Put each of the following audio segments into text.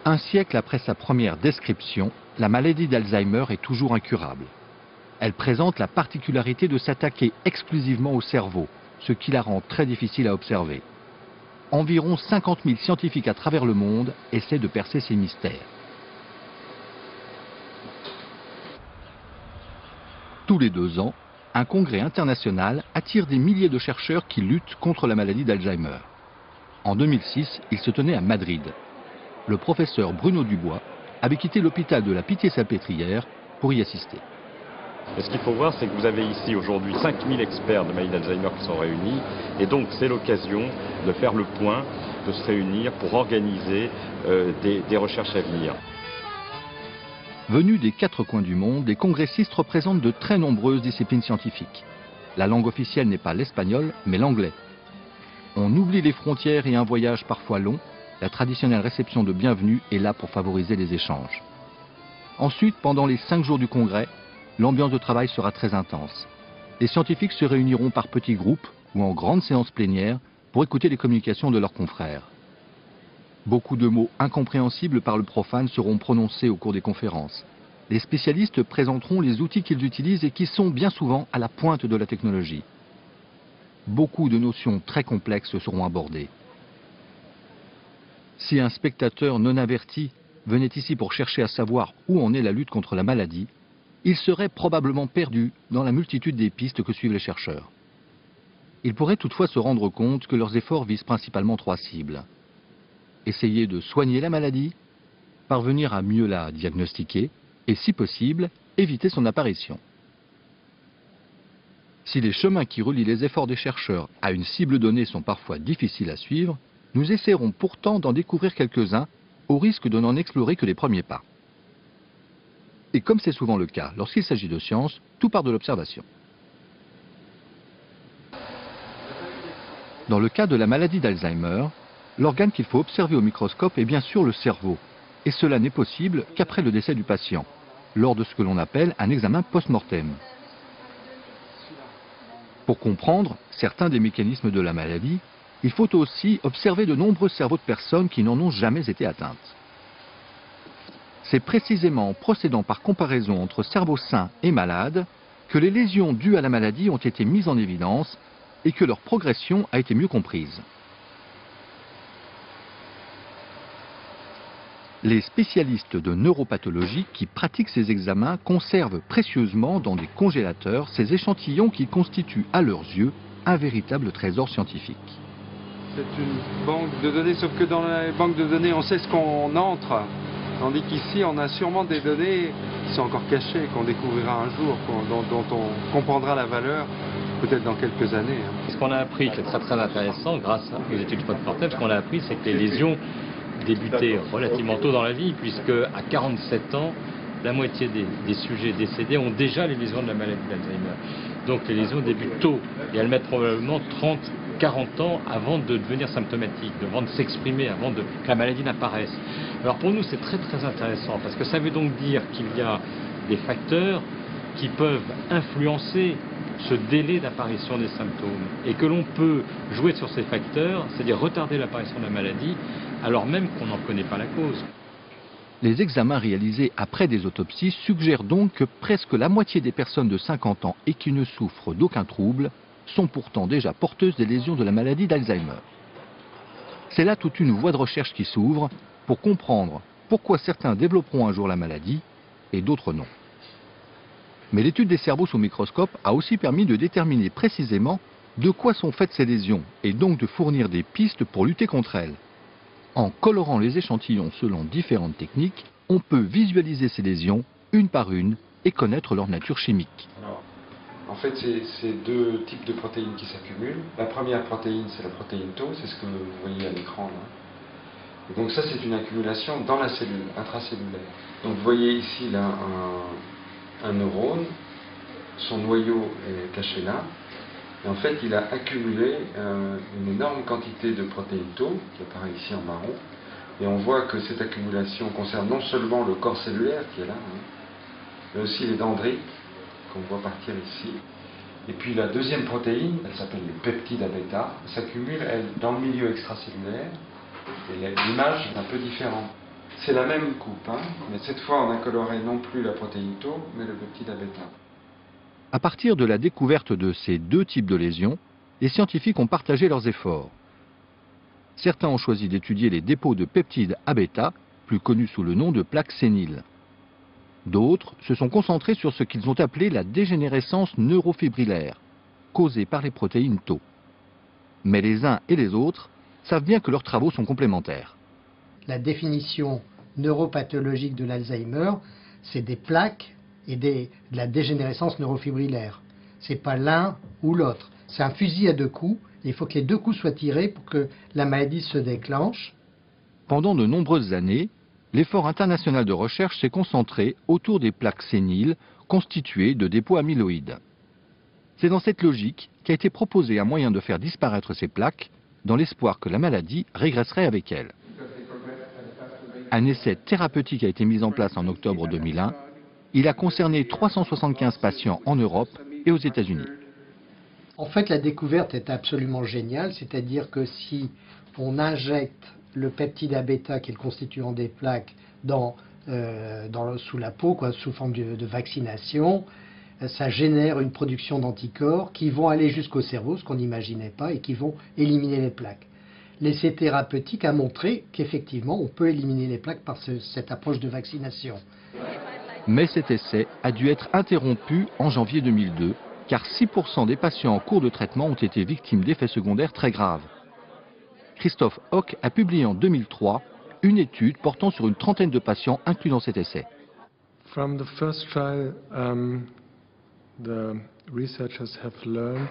Un siècle après sa première description, la maladie d'Alzheimer est toujours incurable. Elle présente la particularité de s'attaquer exclusivement au cerveau, ce qui la rend très difficile à observer. Environ 50 000 scientifiques à travers le monde essaient de percer ces mystères. Tous les 2 ans, un congrès international attire des milliers de chercheurs qui luttent contre la maladie d'Alzheimer. En 2006, il se tenait à Madrid. Le professeur Bruno Dubois avait quitté l'hôpital de la Pitié-Salpêtrière pour y assister. Et ce qu'il faut voir, c'est que vous avez ici aujourd'hui 5000 experts de maladie d'Alzheimer qui sont réunis. Et donc c'est l'occasion de faire le point, de se réunir pour organiser des recherches à venir. Venus des 4 coins du monde, les congressistes représentent de très nombreuses disciplines scientifiques. La langue officielle n'est pas l'espagnol, mais l'anglais. On oublie les frontières et un voyage parfois long. La traditionnelle réception de bienvenue est là pour favoriser les échanges. Ensuite, pendant les 5 jours du congrès, l'ambiance de travail sera très intense. Les scientifiques se réuniront par petits groupes ou en grandes séances plénières pour écouter les communications de leurs confrères. Beaucoup de mots incompréhensibles par le profane seront prononcés au cours des conférences. Les spécialistes présenteront les outils qu'ils utilisent et qui sont bien souvent à la pointe de la technologie. Beaucoup de notions très complexes seront abordées. Si un spectateur non averti venait ici pour chercher à savoir où en est la lutte contre la maladie, il serait probablement perdu dans la multitude des pistes que suivent les chercheurs. Il pourrait toutefois se rendre compte que leurs efforts visent principalement 3 cibles. Essayer de soigner la maladie, parvenir à mieux la diagnostiquer et, si possible, éviter son apparition. Si les chemins qui relient les efforts des chercheurs à une cible donnée sont parfois difficiles à suivre, nous essaierons pourtant d'en découvrir quelques-uns, au risque de n'en explorer que les premiers pas. Et comme c'est souvent le cas lorsqu'il s'agit de science, tout part de l'observation. Dans le cas de la maladie d'Alzheimer, l'organe qu'il faut observer au microscope est bien sûr le cerveau, et cela n'est possible qu'après le décès du patient, lors de ce que l'on appelle un examen post-mortem. Pour comprendre certains des mécanismes de la maladie, il faut aussi observer de nombreux cerveaux de personnes qui n'en ont jamais été atteintes. C'est précisément en procédant par comparaison entre cerveaux sains et malades que les lésions dues à la maladie ont été mises en évidence et que leur progression a été mieux comprise. Les spécialistes de neuropathologie qui pratiquent ces examens conservent précieusement dans des congélateurs ces échantillons qui constituent à leurs yeux un véritable trésor scientifique. C'est une banque de données, sauf que dans la banque de données, on sait ce qu'on entre. Tandis qu'ici, on a sûrement des données qui sont encore cachées, qu'on découvrira un jour, dont on comprendra la valeur peut-être dans quelques années. Ce qu'on a appris, qui est très très intéressant, grâce aux études post-mortem, ce qu'on a appris, c'est que les lésions débutaient relativement tôt dans la vie, puisque à 47 ans, la moitié des sujets décédés ont déjà les lésions de la maladie d'Alzheimer. Donc les lésions débutent tôt, et elles mettent probablement 30-40 ans avant de devenir symptomatiques, avant de s'exprimer, avant que la maladie n'apparaisse. Alors pour nous, c'est très très intéressant, parce que ça veut donc dire qu'il y a des facteurs qui peuvent influencer ce délai d'apparition des symptômes, et que l'on peut jouer sur ces facteurs, c'est-à-dire retarder l'apparition de la maladie, alors même qu'on n'en connaît pas la cause. Les examens réalisés après des autopsies suggèrent donc que presque la moitié des personnes de 50 ans et qui ne souffrent d'aucun trouble sont pourtant déjà porteuses des lésions de la maladie d'Alzheimer. C'est là toute une voie de recherche qui s'ouvre pour comprendre pourquoi certains développeront un jour la maladie et d'autres non. Mais l'étude des cerveaux sous microscope a aussi permis de déterminer précisément de quoi sont faites ces lésions et donc de fournir des pistes pour lutter contre elles. En colorant les échantillons selon différentes techniques, on peut visualiser ces lésions une par une et connaître leur nature chimique. Alors, en fait, c'est 2 types de protéines qui s'accumulent. La première protéine, c'est la protéine Tau, c'est ce que vous voyez à l'écran là. Et donc ça, c'est une accumulation dans la cellule, intracellulaire. Donc vous voyez ici là un neurone, son noyau est caché là. Et en fait, il a accumulé une énorme quantité de protéines Tau, qui apparaît ici en marron. Et on voit que cette accumulation concerne non seulement le corps cellulaire, qui est là, mais aussi les dendrites, qu'on voit partir ici. Et puis la deuxième protéine, elle s'appelle le peptide A-bêta, s'accumule, elle, dans le milieu extracellulaire. Et l'image est un peu différente. C'est la même coupe, hein, mais cette fois on a coloré non plus la protéine tau, mais le peptide A-bêta. À partir de la découverte de ces deux types de lésions, les scientifiques ont partagé leurs efforts. Certains ont choisi d'étudier les dépôts de peptides A-bêta, plus connus sous le nom de plaques séniles. D'autres se sont concentrés sur ce qu'ils ont appelé la dégénérescence neurofibrillaire, causée par les protéines tau. Mais les uns et les autres savent bien que leurs travaux sont complémentaires. La définition neuropathologique de l'Alzheimer, c'est des plaques et de la dégénérescence neurofibrillaire. C'est pas l'un ou l'autre. C'est un fusil à deux coups. Il faut que les deux coups soient tirés pour que la maladie se déclenche. Pendant de nombreuses années, l'effort international de recherche s'est concentré autour des plaques séniles constituées de dépôts amyloïdes. C'est dans cette logique qu'a été proposé un moyen de faire disparaître ces plaques dans l'espoir que la maladie régresserait avec elles. Un essai thérapeutique a été mis en place en octobre 2001. Il a concerné 375 patients en Europe et aux États-Unis. En fait, la découverte est absolument géniale, c'est-à-dire que si on injecte le peptide A-bêta, qui est le constituant des plaques, sous la peau, sous forme de vaccination, ça génère une production d'anticorps qui vont aller jusqu'au cerveau, ce qu'on n'imaginait pas, et qui vont éliminer les plaques. L'essai thérapeutique a montré qu'effectivement, on peut éliminer les plaques par cette approche de vaccination. Mais cet essai a dû être interrompu en janvier 2002, car 6% des patients en cours de traitement ont été victimes d'effets secondaires très graves. Christophe Hock a publié en 2003 une étude portant sur une trentaine de patients inclus dans cet essai. From the first trial, the researchers have learned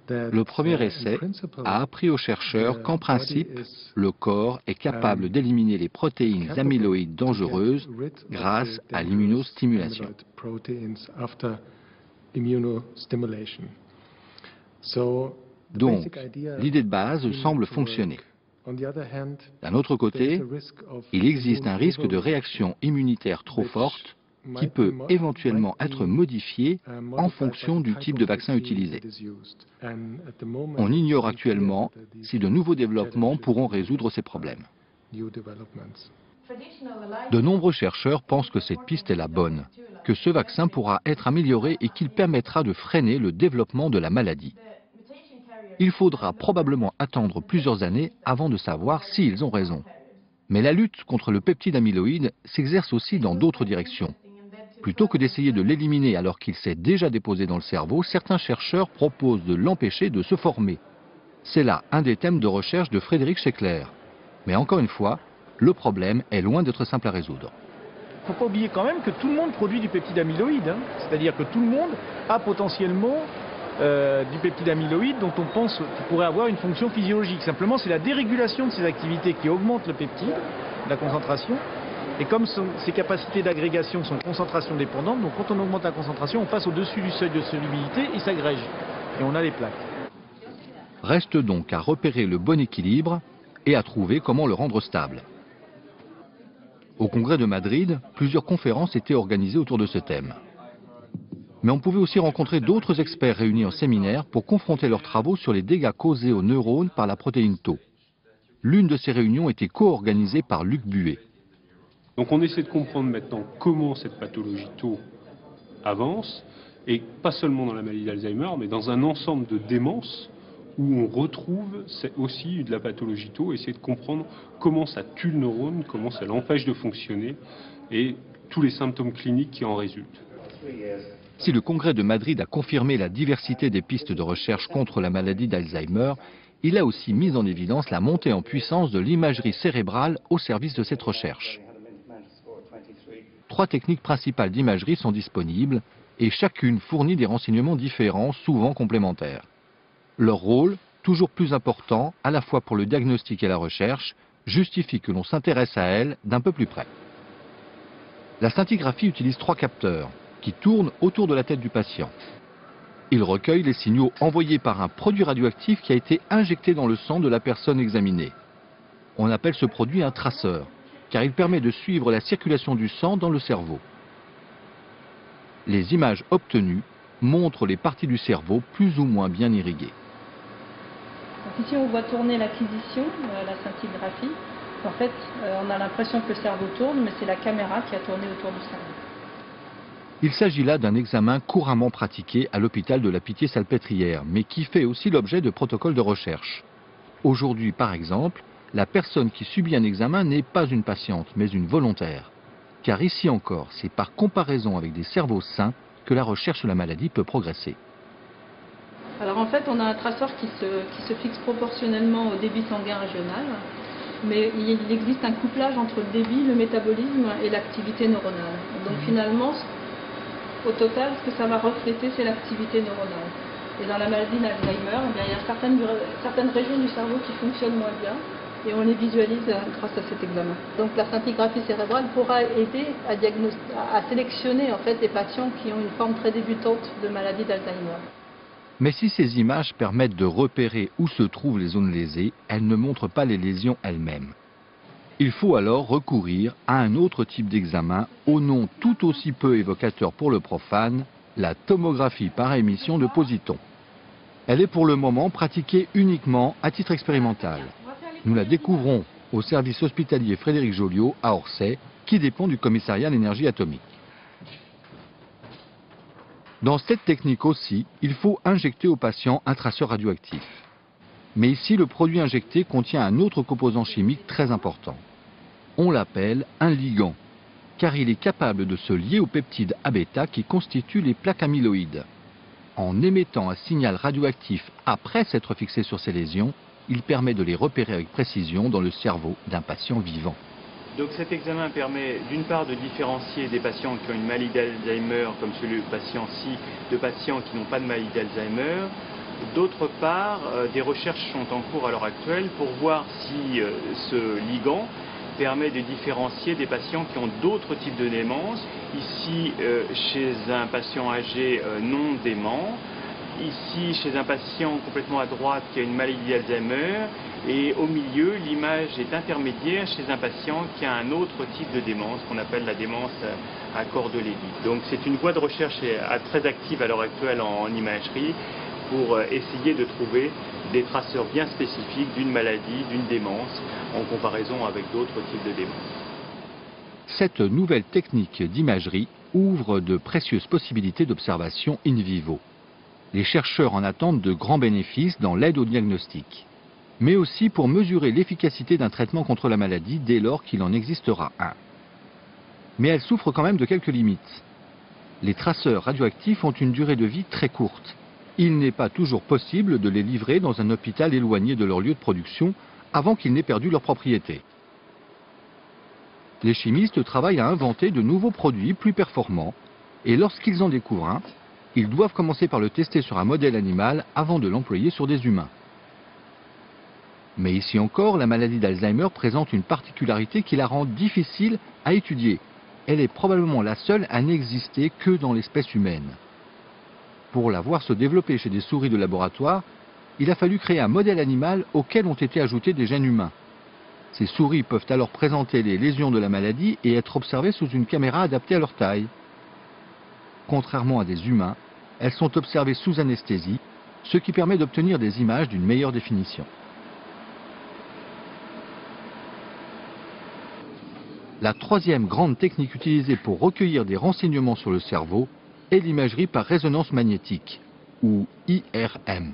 that, Le premier essai a appris aux chercheurs qu'en principe, le corps est capable d'éliminer les protéines amyloïdes dangereuses grâce à l'immunostimulation. Donc, l'idée de base semble fonctionner. D'un autre côté, il existe un risque de réaction immunitaire trop forte qui peut éventuellement être modifié en fonction du type de vaccin utilisé. On ignore actuellement si de nouveaux développements pourront résoudre ces problèmes. De nombreux chercheurs pensent que cette piste est la bonne, que ce vaccin pourra être amélioré et qu'il permettra de freiner le développement de la maladie. Il faudra probablement attendre plusieurs années avant de savoir s'ils ont raison. Mais la lutte contre le peptide amyloïde s'exerce aussi dans d'autres directions. Plutôt que d'essayer de l'éliminer alors qu'il s'est déjà déposé dans le cerveau, certains chercheurs proposent de l'empêcher de se former. C'est là un des thèmes de recherche de Frédéric Schekler. Mais encore une fois, le problème est loin d'être simple à résoudre. Il ne faut pas oublier quand même que tout le monde produit du peptide amyloïde. C'est-à-dire que tout le monde a potentiellement du peptide amyloïde dont on pense qu'il pourrait avoir une fonction physiologique. Simplement, c'est la dérégulation de ces activités qui augmente le peptide, la concentration. Et comme ses capacités d'agrégation sont concentration dépendantes, donc quand on augmente la concentration, on passe au-dessus du seuil de solubilité et s'agrège. Et on a les plaques. Reste donc à repérer le bon équilibre et à trouver comment le rendre stable. Au Congrès de Madrid, plusieurs conférences étaient organisées autour de ce thème. Mais on pouvait aussi rencontrer d'autres experts réunis en séminaire pour confronter leurs travaux sur les dégâts causés aux neurones par la protéine tau. L'une de ces réunions était co-organisée par Luc Buet. Donc on essaie de comprendre maintenant comment cette pathologie tau avance, et pas seulement dans la maladie d'Alzheimer, mais dans un ensemble de démences où on retrouve aussi de la pathologie tau, essayer de comprendre comment ça tue le neurone, comment ça l'empêche de fonctionner, et tous les symptômes cliniques qui en résultent. Si le Congrès de Madrid a confirmé la diversité des pistes de recherche contre la maladie d'Alzheimer, il a aussi mis en évidence la montée en puissance de l'imagerie cérébrale au service de cette recherche. 3 techniques principales d'imagerie sont disponibles et chacune fournit des renseignements différents, souvent complémentaires. Leur rôle, toujours plus important, à la fois pour le diagnostic et la recherche, justifie que l'on s'intéresse à elles d'un peu plus près. La scintigraphie utilise 3 capteurs qui tournent autour de la tête du patient. Ils recueillent les signaux envoyés par un produit radioactif qui a été injecté dans le sang de la personne examinée. On appelle ce produit un traceur, car il permet de suivre la circulation du sang dans le cerveau. Les images obtenues montrent les parties du cerveau plus ou moins bien irriguées. Donc ici on voit tourner l'acquisition, la scintigraphie. qu'en fait, on a l'impression que le cerveau tourne, mais c'est la caméra qui a tourné autour du cerveau. Il s'agit là d'un examen couramment pratiqué à l'hôpital de la Pitié-Salpêtrière, mais qui fait aussi l'objet de protocoles de recherche. Aujourd'hui, par exemple, la personne qui subit un examen n'est pas une patiente, mais une volontaire. Car ici encore, c'est par comparaison avec des cerveaux sains que la recherche sur la maladie peut progresser. Alors en fait, on a un traceur qui se fixe proportionnellement au débit sanguin régional, mais il existe un couplage entre le débit, le métabolisme et l'activité neuronale. Donc finalement, au total, ce que ça va refléter, c'est l'activité neuronale. Et dans la maladie d'Alzheimer, il y a certaines régions du cerveau qui fonctionnent moins bien, et on les visualise grâce à cet examen. Donc la scintigraphie cérébrale pourra aider à sélectionner en fait, les patients qui ont une forme très débutante de maladie d'Alzheimer. Mais si ces images permettent de repérer où se trouvent les zones lésées, elles ne montrent pas les lésions elles-mêmes. Il faut alors recourir à un autre type d'examen, au nom tout aussi peu évocateur pour le profane, la tomographie par émission de positons. Elle est pour le moment pratiquée uniquement à titre expérimental. Nous la découvrons au service hospitalier Frédéric Joliot à Orsay, qui dépend du commissariat à l'énergie atomique. Dans cette technique aussi, il faut injecter au patient un traceur radioactif. Mais ici, le produit injecté contient un autre composant chimique très important. On l'appelle un ligand, car il est capable de se lier au peptide A-bêta qui constitue les plaques amyloïdes. En émettant un signal radioactif après s'être fixé sur ces lésions, il permet de les repérer avec précision dans le cerveau d'un patient vivant. Donc cet examen permet d'une part de différencier des patients qui ont une maladie d'Alzheimer, comme celui du patient-ci, de patients qui n'ont pas de maladie d'Alzheimer. D'autre part, des recherches sont en cours à l'heure actuelle pour voir si ce ligand permet de différencier des patients qui ont d'autres types de démence. Ici, chez un patient âgé non dément, ici chez un patient complètement à droite qui a une maladie d'Alzheimer, et au milieu, l'image est intermédiaire chez un patient qui a un autre type de démence, qu'on appelle la démence à corps de Lévy. Donc c'est une voie de recherche très active à l'heure actuelle en imagerie pour essayer de trouver des traceurs bien spécifiques d'une maladie, d'une démence, en comparaison avec d'autres types de démence. Cette nouvelle technique d'imagerie ouvre de précieuses possibilités d'observation in vivo. Les chercheurs en attendent de grands bénéfices dans l'aide au diagnostic, mais aussi pour mesurer l'efficacité d'un traitement contre la maladie dès lors qu'il en existera un. Mais elle souffre quand même de quelques limites. Les traceurs radioactifs ont une durée de vie très courte. Il n'est pas toujours possible de les livrer dans un hôpital éloigné de leur lieu de production avant qu'ils n'aient perdu leurs propriétés. Les chimistes travaillent à inventer de nouveaux produits plus performants, et lorsqu'ils en découvrent un, ils doivent commencer par le tester sur un modèle animal avant de l'employer sur des humains. Mais ici encore, la maladie d'Alzheimer présente une particularité qui la rend difficile à étudier. Elle est probablement la seule à n'exister que dans l'espèce humaine. Pour la voir se développer chez des souris de laboratoire, il a fallu créer un modèle animal auquel ont été ajoutés des gènes humains. Ces souris peuvent alors présenter les lésions de la maladie et être observées sous une caméra adaptée à leur taille. Contrairement à des humains, elles sont observées sous anesthésie, ce qui permet d'obtenir des images d'une meilleure définition. La troisième grande technique utilisée pour recueillir des renseignements sur le cerveau est l'imagerie par résonance magnétique, ou IRM.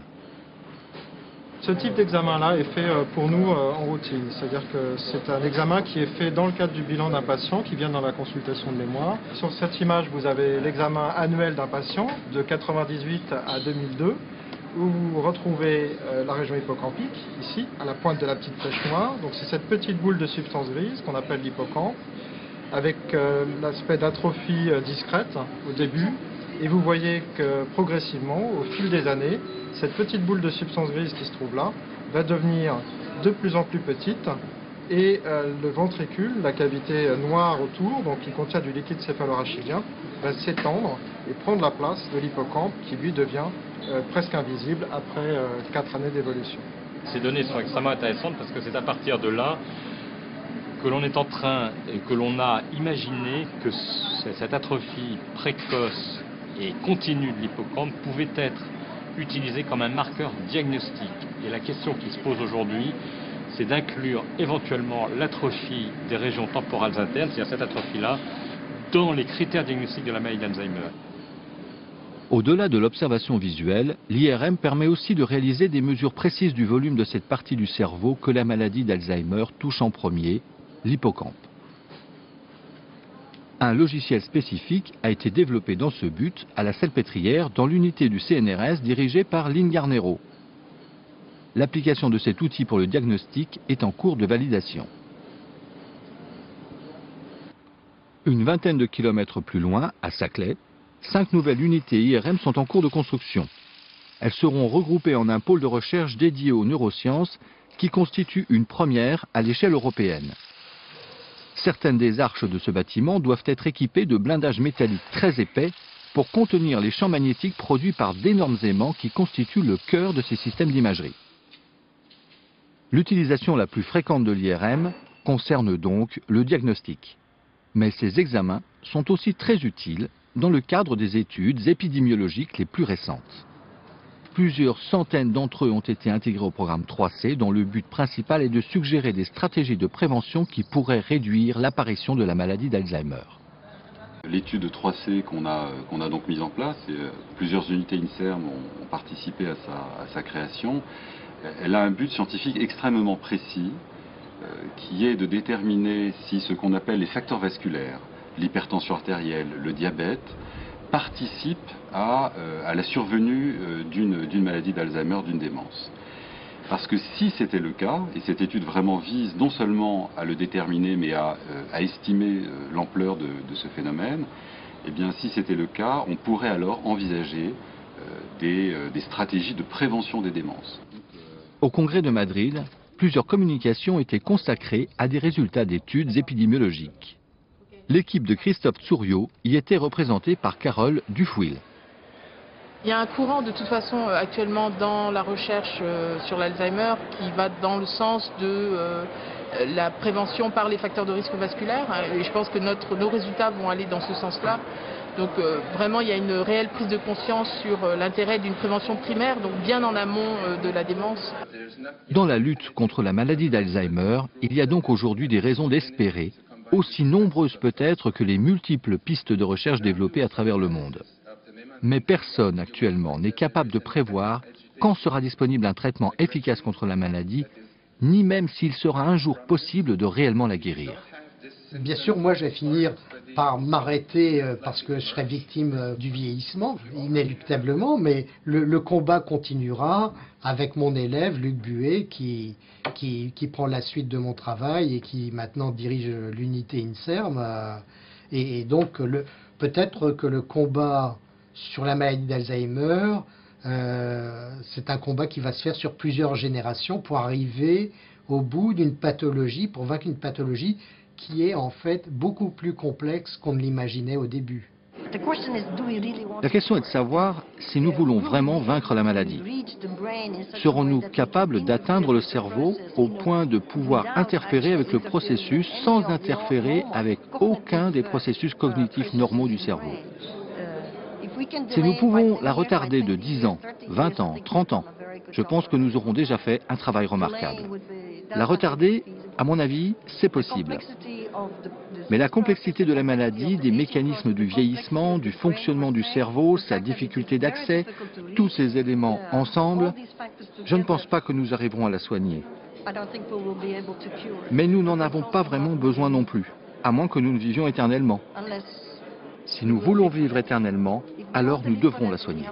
Ce type d'examen-là est fait pour nous en routine, c'est-à-dire que c'est un examen qui est fait dans le cadre du bilan d'un patient qui vient dans la consultation de mémoire. Sur cette image, vous avez l'examen annuel d'un patient de 1998 à 2002, où vous retrouvez la région hippocampique, ici, à la pointe de la petite flèche noire. Donc c'est cette petite boule de substance grise qu'on appelle l'hippocampe, avec l'aspect d'atrophie discrète au début. Et vous voyez que progressivement, au fil des années, cette petite boule de substance grise qui se trouve là va devenir de plus en plus petite et le ventricule, la cavité noire autour, donc qui contient du liquide céphalorachidien, va s'étendre et prendre la place de l'hippocampe qui lui devient presque invisible après 4 années d'évolution. Ces données sont extrêmement intéressantes parce que c'est à partir de là que l'on est en train et que l'on a imaginé que cette atrophie précoce et continue de l'hippocampe pouvait être utilisée comme un marqueur diagnostique. Et la question qui se pose aujourd'hui, c'était d'inclure éventuellement l'atrophie des régions temporales internes, c'est-à-dire cette atrophie-là, dans les critères diagnostiques de la maladie d'Alzheimer. Au-delà de l'observation visuelle, l'IRM permet aussi de réaliser des mesures précises du volume de cette partie du cerveau que la maladie d'Alzheimer touche en premier, l'hippocampe. Un logiciel spécifique a été développé dans ce but à la Salpêtrière dans l'unité du CNRS dirigée par Lynn Garnero. L'application de cet outil pour le diagnostic est en cours de validation. Une vingtaine de kilomètres plus loin, à Saclay, 5 nouvelles unités IRM sont en cours de construction. Elles seront regroupées en un pôle de recherche dédié aux neurosciences qui constitue une première à l'échelle européenne. Certaines des arches de ce bâtiment doivent être équipées de blindages métalliques très épais pour contenir les champs magnétiques produits par d'énormes aimants qui constituent le cœur de ces systèmes d'imagerie. L'utilisation la plus fréquente de l'IRM concerne donc le diagnostic. Mais ces examens sont aussi très utiles dans le cadre des études épidémiologiques les plus récentes. Plusieurs centaines d'entre eux ont été intégrés au programme 3C dont le but principal est de suggérer des stratégies de prévention qui pourraient réduire l'apparition de la maladie d'Alzheimer. L'étude 3C qu'on a donc mise en place, et plusieurs unités INSERM ont participé à sa création, elle a un but scientifique extrêmement précis qui est de déterminer si ce qu'on appelle les facteurs vasculaires, l'hypertension artérielle, le diabète, participent à la survenue d'une maladie d'Alzheimer, d'une démence. Parce que si c'était le cas, et cette étude vraiment vise non seulement à le déterminer, mais à estimer l'ampleur de ce phénomène, eh bien si c'était le cas, on pourrait alors envisager des stratégies de prévention des démences. Au congrès de Madrid, plusieurs communications étaient consacrées à des résultats d'études épidémiologiques. L'équipe de Christophe Tsourio y était représentée par Carole Dufouil. Il y a un courant de toute façon actuellement dans la recherche sur l'Alzheimer qui va dans le sens de la prévention par les facteurs de risque vasculaire. Et je pense que nos résultats vont aller dans ce sens-là. Donc vraiment il y a une réelle prise de conscience sur l'intérêt d'une prévention primaire, donc bien en amont de la démence. Dans la lutte contre la maladie d'Alzheimer, il y a donc aujourd'hui des raisons d'espérer, aussi nombreuses peut-être que les multiples pistes de recherche développées à travers le monde. Mais personne actuellement n'est capable de prévoir quand sera disponible un traitement efficace contre la maladie, ni même s'il sera un jour possible de réellement la guérir. Bien sûr, moi je vais finir par m'arrêter parce que je serai victime du vieillissement, inéluctablement, mais le combat continuera avec mon élève Luc Buet qui prend la suite de mon travail et qui maintenant dirige l'unité INSERM. Et donc peut-être que le combat sur la maladie d'Alzheimer, c'est un combat qui va se faire sur plusieurs générations pour arriver au bout d'une pathologie, pour vaincre une pathologie qui est en fait beaucoup plus complexe qu'on ne l'imaginait au début. La question est de savoir si nous voulons vraiment vaincre la maladie. Serons-nous capables d'atteindre le cerveau au point de pouvoir interférer avec le processus sans interférer avec aucun des processus cognitifs normaux du cerveau? Si nous pouvons la retarder de 10 ans, 20 ans, 30 ans, je pense que nous aurons déjà fait un travail remarquable. La retarder, à mon avis, c'est possible. Mais la complexité de la maladie, des mécanismes du vieillissement, du fonctionnement du cerveau, sa difficulté d'accès, tous ces éléments ensemble, je ne pense pas que nous arriverons à la soigner. Mais nous n'en avons pas vraiment besoin non plus, à moins que nous ne vivions éternellement. Si nous voulons vivre éternellement, alors nous devrons la soigner.